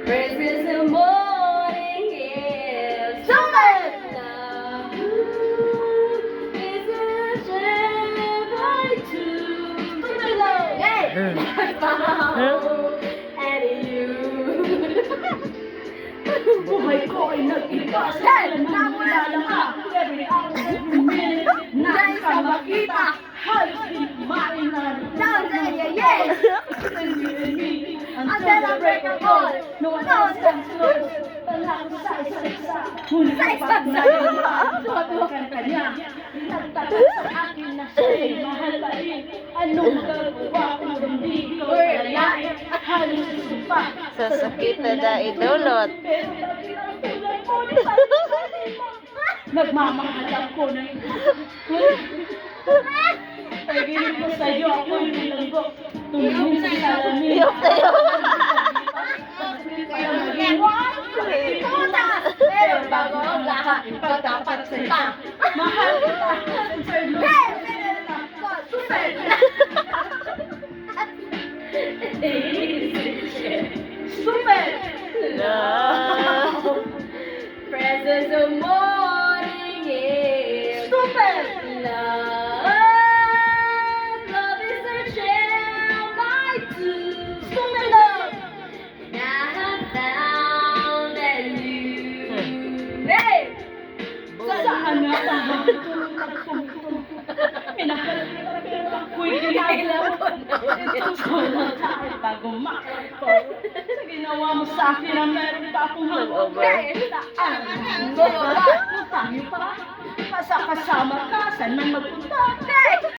Praises the morning is summer. Love is a shepherd to the Lord. And you. Buhay ko ay nag-iba sa kailan namulala ka. Every hour, every minute, nais ka makita. Halos di mainan. Now say yeah. Until the break of dawn, no one else comes close. Palako sa isa't isa. Ngunit ang pagmamahal, tuwa ka kanya. Nagtatak sa akin na siya'y mahal pa rin. Anong gagawa kung hindi ko malayain? Halos isupa. Sa sakit na daidulot. Pero nagkakatulan mo ni nagmamahal ako na pag-ibig ko sa'yo, ako'y nilanggo. Tumingin sa salamin. Iyok tayo. Kaya maging Pero bago ang lahat, pagtapat sa ita. mahal kita. Sir Lord. Super! No. Presents of morning is Super! love. Love is a shell by two. Super love! And I have found that you. Hey! Saan nga ba? Minahal kita pero ako'y ginagawa. Ito ko na tayo bago makako. Sa ginawa mo sa akin na meron pa akong Hangover. Saan mo ba? Tayo pa? Kasama ka? Saan man magpunta?